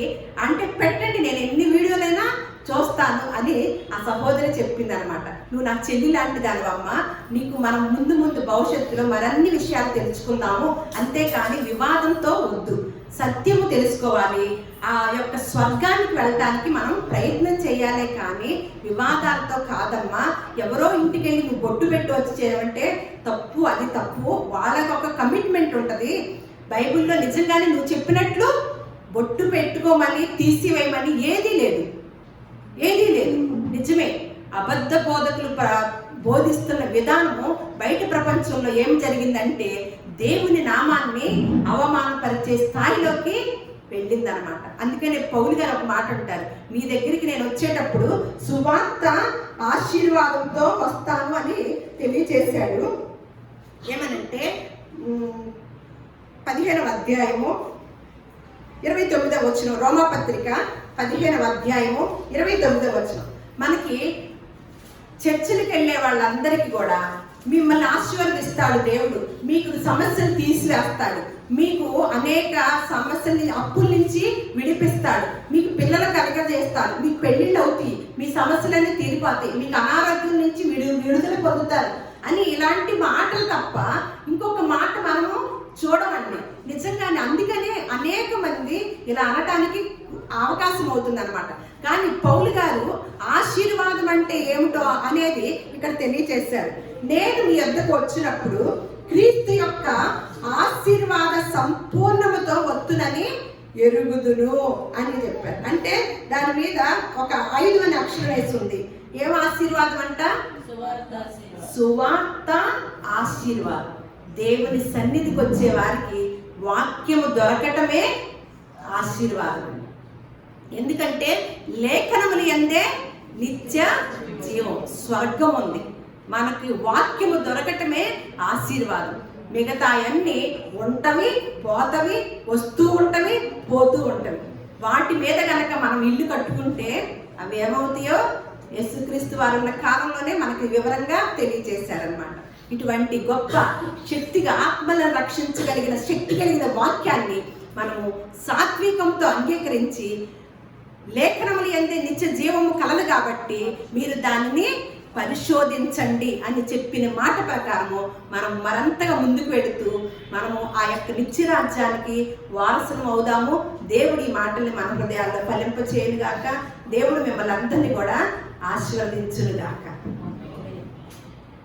[SPEAKER 1] అంటే పెట్టండి నేను ఎన్ని వీడియోలైనా చూస్తాను అని ఆ సహోదరి చెప్పిందనమాట. నువ్వు నా చెల్లి లాంటి దానివమ్మా, నీకు మనం ముందు భవిష్యత్తులో మరన్ని విషయాలు తెలుసుకుందాము, అంతేకాని వివాదంతో వద్దు. సత్యము తెలుసుకోవాలి, ఆ యొక్క స్వర్గానికి వెళ్ళటానికి మనం ప్రయత్నం చేయాలే కానీ వివాదాలతో కాదమ్మా. ఎవరో ఇంటికి వెళ్ళి నువ్వు బొట్టు పెట్టి వచ్చి చేయమంటే తప్పు, అది తప్పు. వాళ్ళకి ఒక కమిట్మెంట్ ఉంటుంది. బైబిల్లో నిజంగానే నువ్వు చెప్పినట్లు బొట్టు పెట్టుకోమని, తీసివేయమని ఏదీ లేదు. నిజమే. అబద్ధ బోధకులు బోధిస్తున్న విధానము బయట ప్రపంచంలో ఏం జరిగిందంటే దేవుని నామాన్ని అవమానపరిచే స్థాయిలోకి వెళ్ళిందనమాట. అందుకనే పౌలు గారు ఒక మాట అంటారు, మీ దగ్గరికి నేను వచ్చేటప్పుడు సువార్త ఆశీర్వాదంతో వస్తాను అని తెలియచేశాడు. ఏమనంటే 15వ అధ్యాయము 29వ వచనం, రోమాపత్రిక 15వ అధ్యాయము 29వ వచనం. మనకి చర్చిలకు వెళ్ళే వాళ్ళందరికీ కూడా మిమ్మల్ని ఆశీర్వదిస్తాడు దేవుడు, మీకు సమస్యలు తీసివేస్తాడు, మీకు అనేక సమస్యల్ని, అప్పుల నుంచి విడిపిస్తాడు, మీకు పిల్లలు కలగజేస్తాడు, మీకు పెళ్లిళ్ళు అవుతాయి, మీ సమస్యలన్నీ తీరిపోతాయి, మీకు అనారోగ్యం నుంచి విడుదల పొందుతారు అని ఇలాంటి మాటలు తప్ప ఇంకొక మాట మనము చూడమండి. నిజంగానే అందుకనే అనేక మంది ఇలా అనటానికి అవకాశం అవుతుంది అనమాట. కానీ పౌలు గారు ఆశీర్వాదం అంటే ఏమిటో అనేది ఇక్కడ తెలియచేశారు. నేను మీ వద్దకు వచ్చినప్పుడు క్రీస్తు యొక్క ఆశీర్వాద సంపూర్ణముతో వత్తునని ఎరుగుదును అని చెప్పారు. అంటే దాని మీద ఒక 5 అని అక్షరం వేసి ఉంది. ఏం ఆశీర్వాదం అంట? సువార్త ఆశీర్వాదం. దేవుని సన్నిధికి వచ్చే వారికి వాక్యము దొరకటమే ఆశీర్వాదం. ఎందుకంటే లేఖనములు యందే నిత్య జీవం, స్వర్గం ఉంది. మనకి వాక్యము దొరకటమే ఆశీర్వాదం. మిగతా అన్నీ ఉంటవి, పోతవి, వస్తూ ఉంటవి, పోతూ ఉంటవి. వాటి మీద కనుక మనం ఇల్లు కట్టుకుంటే అవి ఏమవుతాయో యేసుక్రీస్తు వారు ఉన్న కాలంలోనే మనకి వివరంగా తెలియజేశారనమాట. ఇటువంటి గొప్ప శక్తిగా, ఆత్మలను రక్షించగలిగిన శక్తి కలిగిన వాక్యాన్ని మనము సాత్వికంతో అంగీకరించి, లేఖనములు యందే నిత్య జీవము కలదు కాబట్టి మీరు దానిని పరిశోధించండి అని చెప్పిన మాట ప్రకారము మనం మరంతగా ముందుకు వెళుతూ మనము ఆ యొక్క నిత్యరాజ్యానికి వారసులం అవుదాము. దేవుడు ఈ మాటల్ని మన హృదయాల్లో ఫలింపచేయునుగాక. దేవుడు మిమ్మల్ని అందరినీ కూడా ఆశీర్వదించునుగాక.